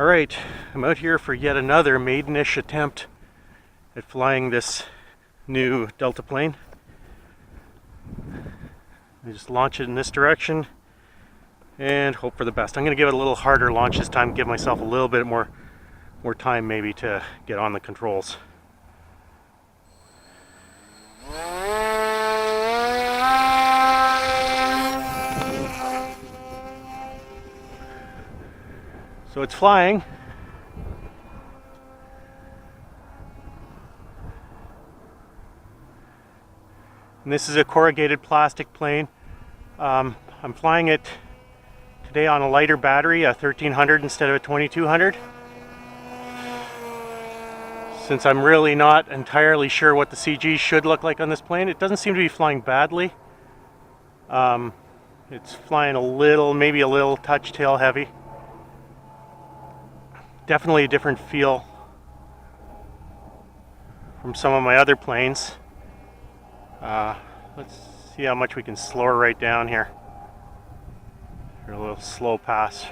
Alright, I'm out here for yet another maidenish attempt at flying this new Delta plane. I just launch it in this direction and hope for the best. I'm going to give it a little harder launch this time, give myself a little bit more time maybe to get on the controls. So it's flying. And this is a corrugated plastic plane. I'm flying it today on a lighter battery, a 1300 instead of a 2200. Since I'm really not entirely sure what the CG should look like on this plane, it doesn't seem to be flying badly. It's flying a little, maybe a little touch tail heavy. Definitely a different feel from some of my other planes. Let's see how much we can slow her right down here. A little slow pass.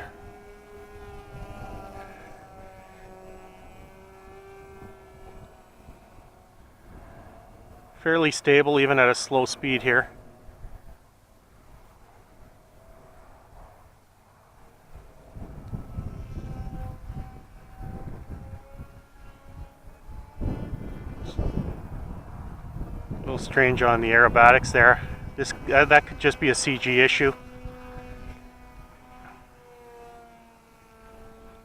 Fairly stable even at a slow speed here. A little strange on the aerobatics there. That could just be a CG issue.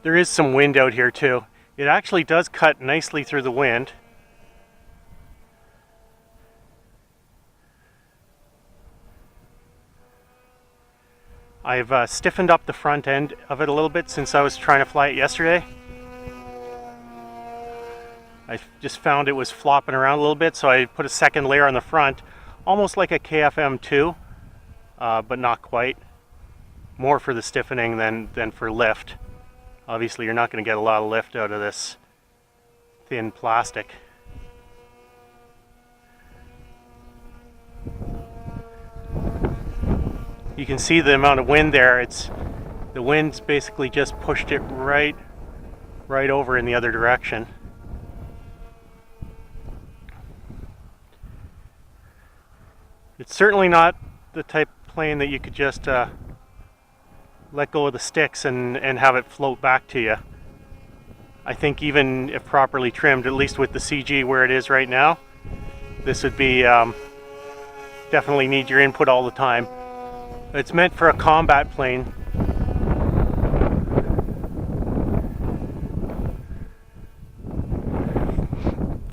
There is some wind out here too. It actually does cut nicely through the wind. I've stiffened up the front end of it a little bit since I was trying to fly it yesterday. I just found it was flopping around a little bit, so I put a second layer on the front, almost like a KFM2, but not quite. More for the stiffening than for lift. Obviously you're not going to get a lot of lift out of this thin plastic. You can see the amount of wind there. The wind's basically just pushed it right over in the other direction. It's certainly not the type of plane that you could just let go of the sticks and have it float back to you. I think even if properly trimmed, at least with the CG where it is right now, this would be definitely need your input all the time. It's meant for a combat plane.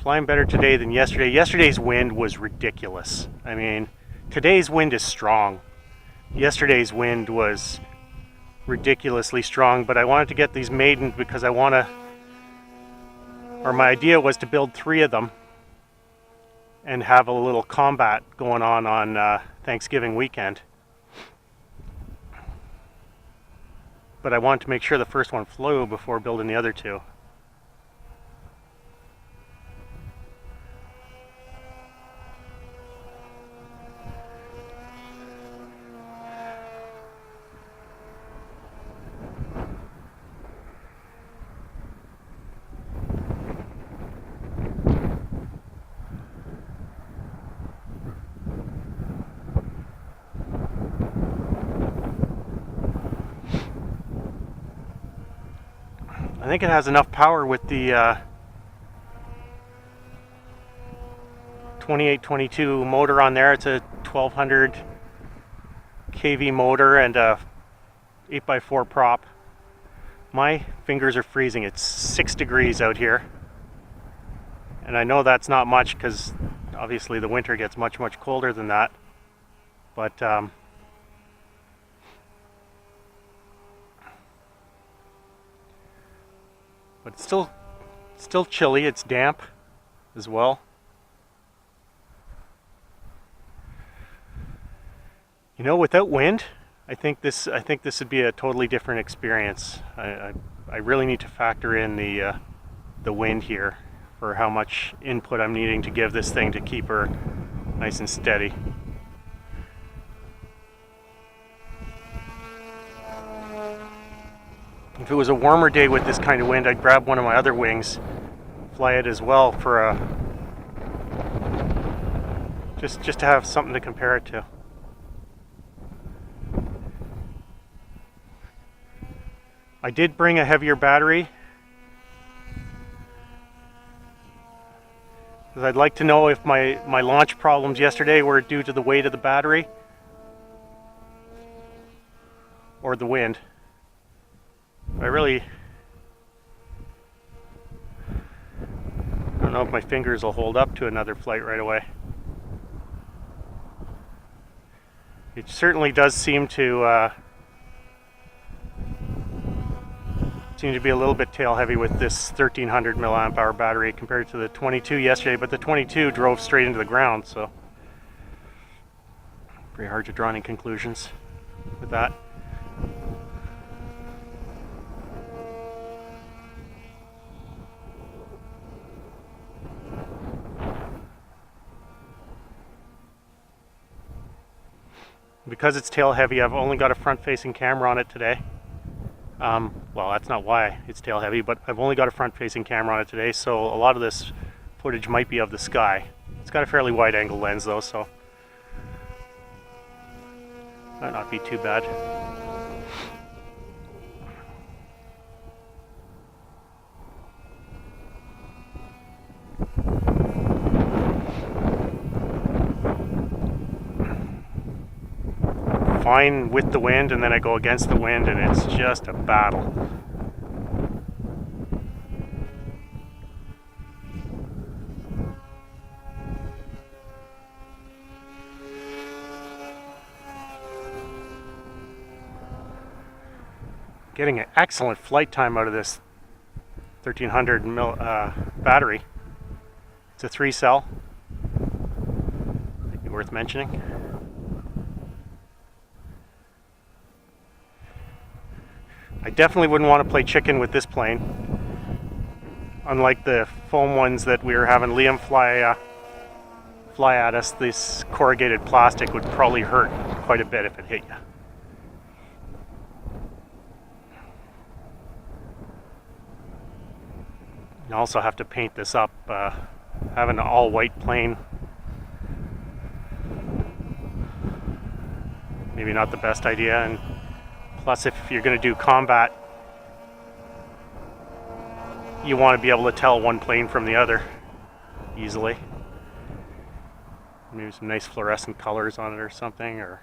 Flying better today than yesterday. Yesterday's wind was ridiculous. I mean, today's wind is strong. Yesterday's wind was ridiculously strong, but I wanted to get these Maiden because my idea was to build 3 of them and have a little combat going on Thanksgiving weekend. But I wanted to make sure the first one flew before building the other 2. I think it has enough power with the 2822 motor on there. It's a 1200 kV motor and a 8x4 prop. My fingers are freezing. It's 6 degrees out here. And I know that's not much because obviously the winter gets much colder than that. But it's still chilly. It's damp as well. You know, without wind, I think this would be a totally different experience. I really need to factor in the wind here for how much input I'm needing to give this thing to keep her nice and steady. If it was a warmer day with this kind of wind, I'd grab one of my other wings, fly it as well for a just to have something to compare it to. I did bring a heavier battery, because I'd like to know if my launch problems yesterday were due to the weight of the battery or the wind. I don't know if my fingers will hold up to another flight right away. It certainly does seem to be a little bit tail heavy with this 1300 milliamp hour battery compared to the 22 yesterday, but the 22 drove straight into the ground, so pretty hard to draw any conclusions with that. Because it's tail heavy, I've only got a front-facing camera on it today. Well, that's not why it's tail heavy, but I've only got a front-facing camera on it today, so a lot of this footage might be of the sky. It's got a fairly wide-angle lens though, so might not be too bad. Fine with the wind, and then I go against the wind and it's just a battle. Getting an excellent flight time out of this 1300 battery. It's a 3-cell. Might be worth mentioning. I definitely wouldn't want to play chicken with this plane. Unlike the foam ones that we were having Liam fly at us, this corrugated plastic would probably hurt quite a bit if it hit you. You also have to paint this up. Having an all-white plane, maybe not the best idea, and plus if you're going to do combat, you want to be able to tell one plane from the other easily. Maybe some nice fluorescent colors on it or something, or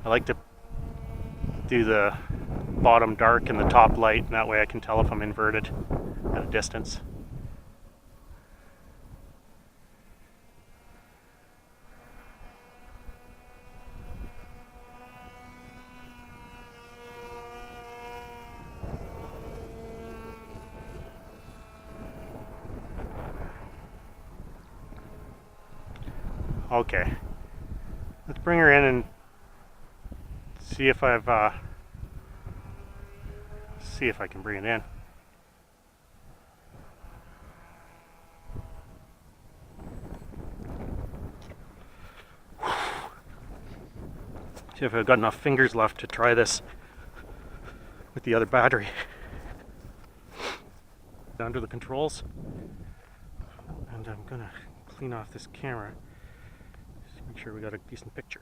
I like to do the bottom dark and the top light, and that way I can tell if I'm inverted at a distance. Okay, let's bring her in and see if I can bring it in. See if I've got enough fingers left to try this with the other battery. Down to the controls, and I'm gonna clean off this camera. Just make sure we got a decent picture.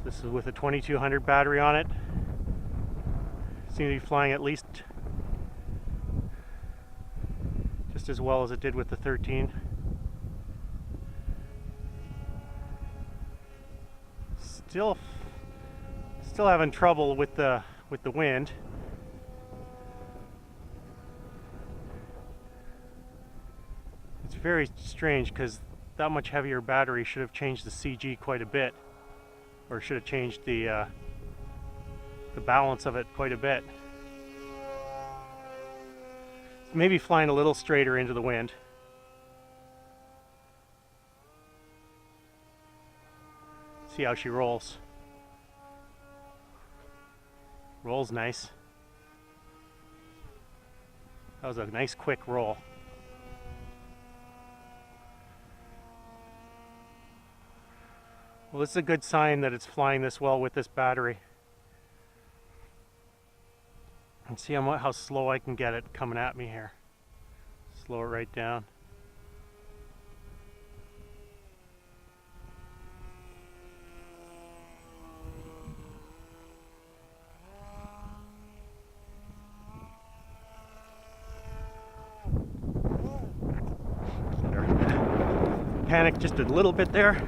This is with a 2200 battery on it. Seems to be flying at least just as well as it did with the 13. Still having trouble with the wind. It's very strange because that much heavier battery should have changed the CG quite a bit, or should have changed the balance of it quite a bit. Maybe flying a little straighter into the wind. See how she rolls. Rolls nice. That was a nice quick roll. Well, this is a good sign that it's flying this well with this battery. And see how slow I can get it coming at me here. Slow it right down. Panic just a little bit there.